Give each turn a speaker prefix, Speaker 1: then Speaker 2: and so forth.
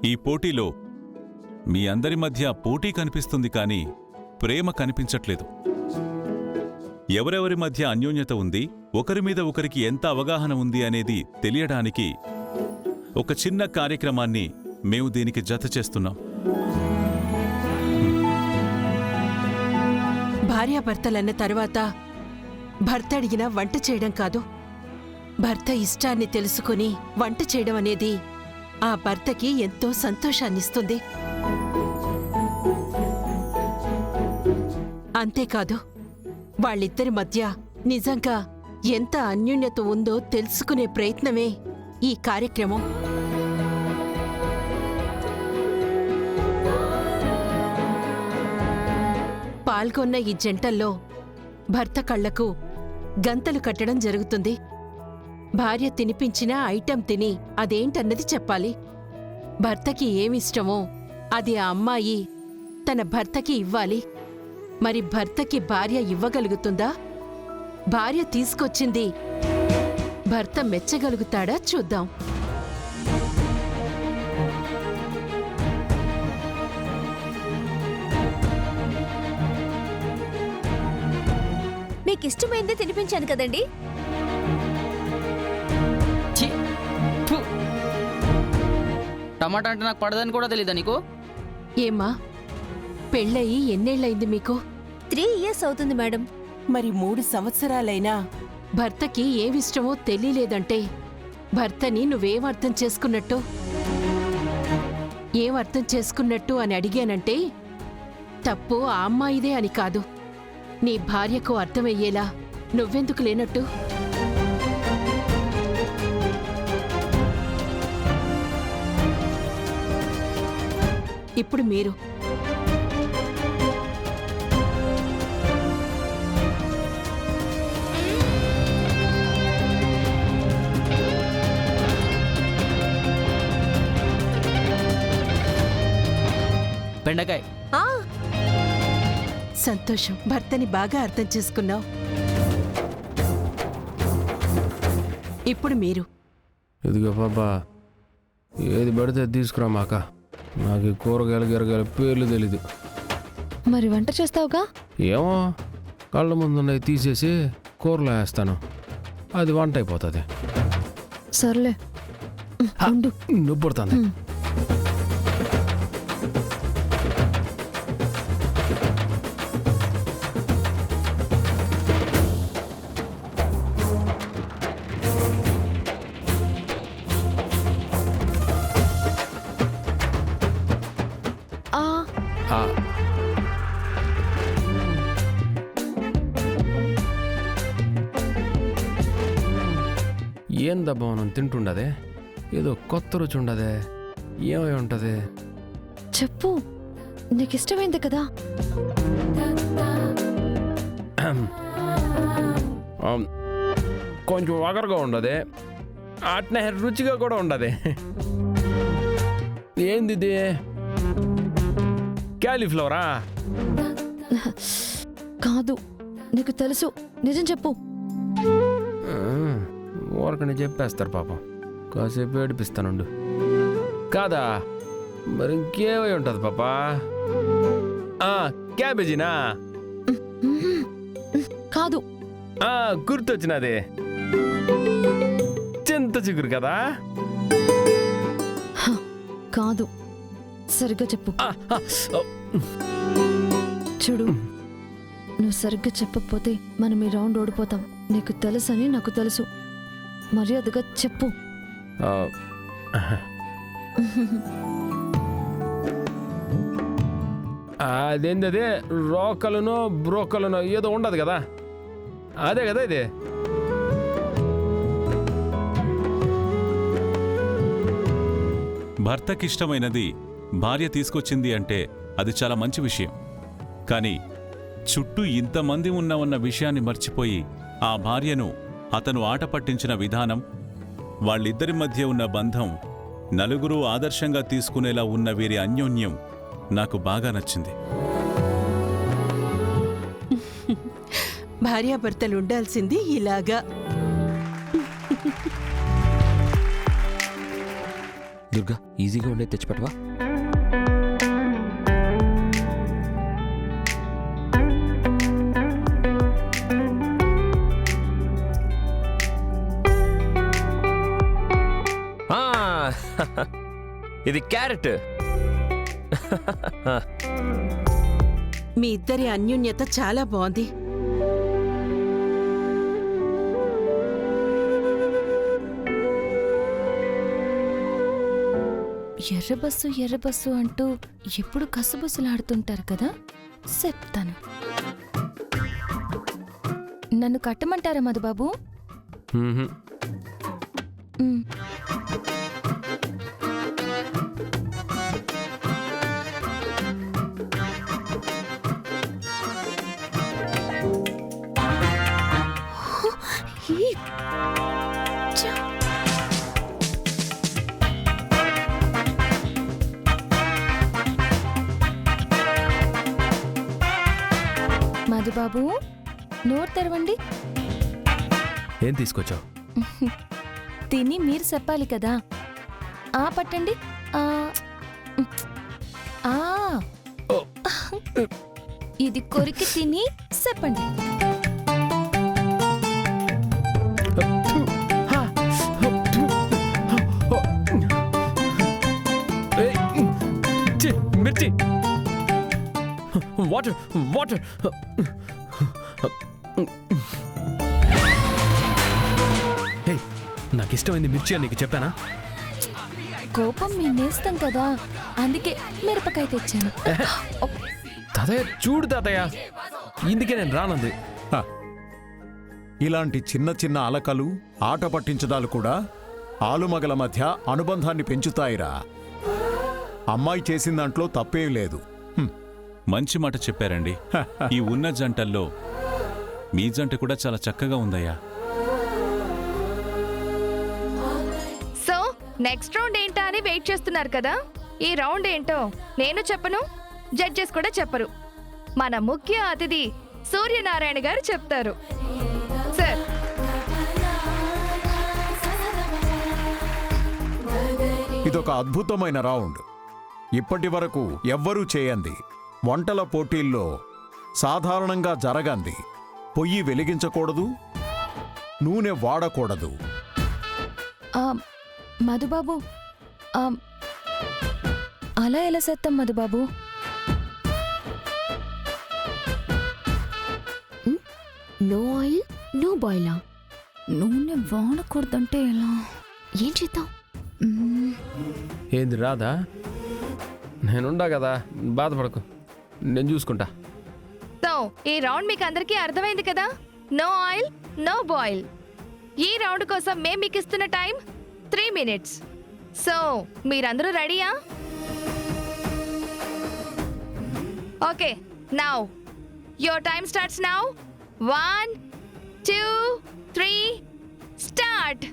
Speaker 1: ఈ పోటీలో మీ అందరి మధ్య పోటీ కనిపిస్తుంది కానీ ప్రేమ కనిపించట్లేదు. ఎవరెవరి మధ్య అన్యోన్యత ఉంది, ఒకరి మీద ఒకరికి ఎంత అవగాహన ఉంది అనేది తెలియడానికి ఒక చిన్న కార్యక్రమాన్ని మేము దీనికి జత చేస్తున్నాం.
Speaker 2: భార్యాభర్తలన్న తర్వాత భర్త అడిగినా వంట చేయడం కాదు, భర్త ఇష్టాన్ని తెలుసుకుని వంట చేయడం అనేది ఆ భర్తకి ఎంతో సంతోషాన్నిస్తుంది. అంతేకాదు, వాళ్ళిద్దరి మధ్య నిజంగా ఎంత అన్యోన్యత ఉందో తెలుసుకునే ప్రయత్నమే ఈ కార్యక్రమం. పాల్గొన్న ఈ జంటల్లో భర్త కళ్లకు గంతలు కట్టడం జరుగుతుంది. భార్య తినిపించిన ఐటెం తిని అదేంటన్నది చెప్పాలి. భర్తకి ఏమిష్టమో అది ఆ అమ్మాయి తన భర్తకి ఇవ్వాలి. మరి భర్తకి భార్య ఇవ్వగలుగుతుందా? భార్య తీసుకొచ్చింది భర్త మెచ్చగలుగుతాడా చూద్దాం.
Speaker 3: మీకిష్టమైందే తినిపించాను కదండి.
Speaker 4: టమాటా అంటే నాకు పడదని కూడా తెలీదా నీకు?
Speaker 2: ఏమ్మా, పెళ్ళయి ఎన్నేళ్లయింది మీకు?
Speaker 3: 3 years అవుతుంది మేడం.
Speaker 2: మరి 3 సంవత్సరాలైనా భర్తకి ఏమిష్టమో తెలియలేదంటే భర్తని నువ్వేం అర్థం చేసుకున్నట్టు? ఏం అర్థం చేసుకున్నట్టు అని అడిగానంటే తప్పు ఆ అమ్మాయిదే అని కాదు, నీ భార్యకు అర్థమయ్యేలా నువ్వెందుకు లేనట్టు? ఇప్పుడు మీరు
Speaker 4: బెండకాయ.
Speaker 2: సంతోషం, భర్తని బాగా అర్థం చేసుకున్నావు. ఇప్పుడు మీరు.
Speaker 5: ఇదిగో పాపా, ఏది పడితే తీసుకురా మాక. నాకు ఈ కూరగాయలు గిరగాయల పేర్లు తెలీదు.
Speaker 3: మరి వంట చేస్తావుగా?
Speaker 5: ఏమో, కళ్ళ ముందున్నవి తీసేసి కూరలో వేస్తాను, అది వంట అయిపోతుంది.
Speaker 3: సర్లే,
Speaker 5: నొప్పి పుడుతుంది. ఏందబ్బా మనం తింటుండదే, ఏదో కొత్త రుచి ఉండదే, ఏమై ఉంటది
Speaker 3: చెప్పు. నీకిష్టమైంది కదా.
Speaker 5: కొంచెం వగరగా ఉండదే, అట్నే రుచిగా కూడా ఉండదే. ఏంది ఇది? క్యాలీఫ్లవరా?
Speaker 3: కాదు, నీకు తెలుసు, నిజం చెప్పు.
Speaker 5: ఊరకని చెప్పేస్తారు పాపం, కాసేపు ఏడిపిస్తానుండు. కాదా? మరి ఇంకేమై ఉంటుంది పాపా? క్యాబేజీనా?
Speaker 3: కాదు.
Speaker 5: గుర్తొచ్చినది, చింత చిగురు కదా?
Speaker 3: కాదు, సరిగ్గా చెప్పు. చూడు, నువ్వు సరిగ్గా చెప్పకపోతే మనం ఈ రౌండ్ ఓడిపోతాం. నీకు తెలుసని నాకు తెలుసు, మర్యాదగా చెప్పు.
Speaker 5: అదేందదే, రోకలను బ్రోకలను ఏదో ఉండదు కదా, అదే కదా ఇది.
Speaker 1: భర్తకిష్టమైనది భార్య తీసుకొచ్చింది అంటే అది చాలా మంచి విషయం. కానీ చుట్టూ ఇంతమంది ఉన్న విషయాన్ని మర్చిపోయి ఆ భార్యను అతను ఆట పట్టించిన విధానం, వాళ్ళిద్దరి మధ్య ఉన్న బంధం, నలుగురు ఆదర్శంగా తీసుకునేలా ఉన్న వీరి అన్యోన్యం నాకు బాగా నచ్చింది.
Speaker 2: భార్యాభర్తలు ఉండాల్సింది ఇలాగా.
Speaker 6: దుర్గా ఈజీగా ఉండేది తెచ్చిపెట్టవా? ఇది క్యారెట్.
Speaker 2: మీ ఇద్దరి అన్యోన్యత చాలా బాగుంది.
Speaker 7: ఎర్రబస్సు అంటూ ఎప్పుడు కసుబుసులాడుతుంటారు కదా, చెప్తాను. నన్ను కట్టమంటారా మధుబాబు?
Speaker 6: మ్మ్హ.
Speaker 7: మ్. ఈ ఛ! మధుబాబు నోరు తెరవండి.
Speaker 6: ఏం తీసుకొచ్చావు?
Speaker 7: తిని మీరు చెప్పాలి కదా. ఆ పట్టండి. ఆ ఆ. ఇది కొరికి తిని చెప్పండి.
Speaker 6: మిర్చి. Water water. నాకు ఇష్టమైంది మిర్చి అని నీకు చెప్పానా?
Speaker 7: కోపం మీ నేస్తం కదా, అందుకే మిరపకాయ తెచ్చాను.
Speaker 5: తాతయ్య చూడు తాతయ్య, ఇందుకే నేను రానంది.
Speaker 8: ఇలాంటి చిన్న చిన్న అలకలు, ఆట పట్టించడాలు కూడా ఆలుమగల మధ్య అనుబంధాన్ని పెంచుతాయిరా. అమ్మాయి చేసిన దాంట్లో తప్పేం లేదు.
Speaker 1: మంచి మాట చెప్పారండి. ఈ ఉన్న జంటల్లో మీ జంట కూడా చాలా చక్కగా ఉందయ్యా.
Speaker 9: సో నెక్స్ట్ రౌండ్ ఏంటా అని వెయిట్ చేస్తున్నారు కదా. ఈ రౌండ్ ఏంటో నేను చెప్పను, జడ్జెస్ కూడా చెప్పరు. మన ముఖ్య అతిథి సూర్యనారాయణ గారు చెప్తారు. సార్,
Speaker 8: ఇదొక అద్భుతమైన రౌండ్. ఇప్పటి వరకు ఎవ్వరూ చేయంది. వంటల పోటీల్లో సాధారణంగా జరగంది. పొయ్యి వెలిగించకూడదు, నూనె వాడకూడదు.
Speaker 7: మధుబాబు, అలా ఎలా చేస్తాం మధుబాబు?
Speaker 3: నో ఆయిల్ నో బాయిలా?
Speaker 7: నూనె వాడకూడదంటే ఎలా?
Speaker 3: ఏం చేద్దాం?
Speaker 5: ఏంది రాదా? నేనుండా కదా, బాధపడకు, నేను చూసుకుంటా.
Speaker 9: సో ఈ రౌండ్ మీకు అందరికీ అర్థమైంది కదా. No oil no boil. ఈ రౌండ్ కోసం మేము మీకు ఇస్తున్న టైం 3 minutes. సో మీరందరూ రెడీయా? Okay, now your time starts now. 1 2 3 start.